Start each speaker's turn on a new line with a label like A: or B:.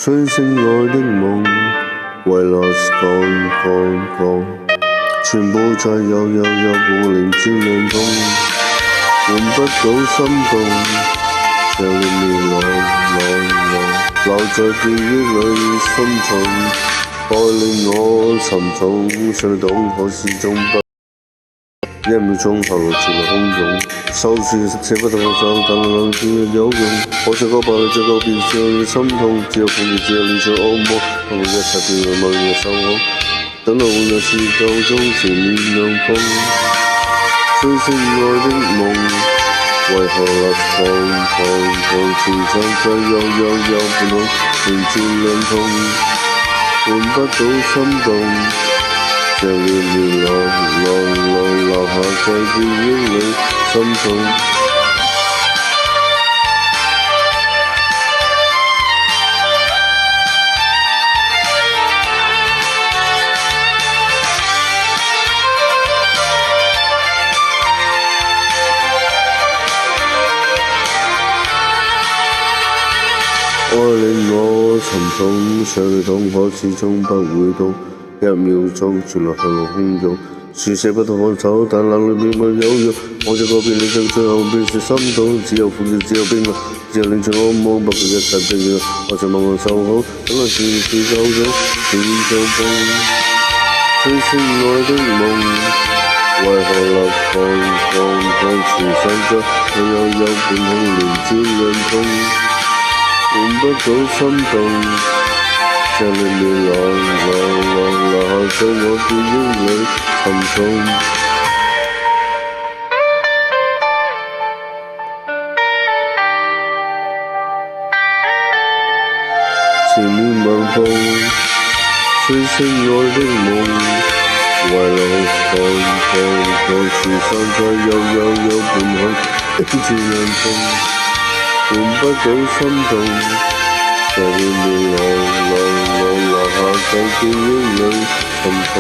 A: 追星愛的夢，為來趕，全部在有過零焦兩通，換不到心動，像年留在記憶裏深重，愛令我沉重，想懂可始終不。一秒鐘後來全係空洞，收住捨不得放手，但能只有用。我在嗰白這個變只有你心痛，只有風雨，只有你做惡夢，我會一切變為某日守候，等到換來是夠鐘前面陽光。追星愛的夢，為何立堂前站在有半空，連接兩痛，換不到心動。像年浪留下在記憶裏深重。愛令我沉重，想你懂可始終不會懂。一秒鐘全來向我洶湧，說捨不得放手，但冷裏面沒有用。我在嗰邊，你在最後變是心痛，只有苦澀，只有冰冷，只有令盡我夢，不顧一切的要，我在默默守候，等到時夠鐘，前面就碰。追星愛的夢，為何立堂前站着有半空，連接兩痛，換不到心動。像年浪留下在我記憶裏沉重。前面晚風，追星愛的夢，為來看時散在有半空，連接兩痛，換不到心動。像年浪留下在記憶裏沉重。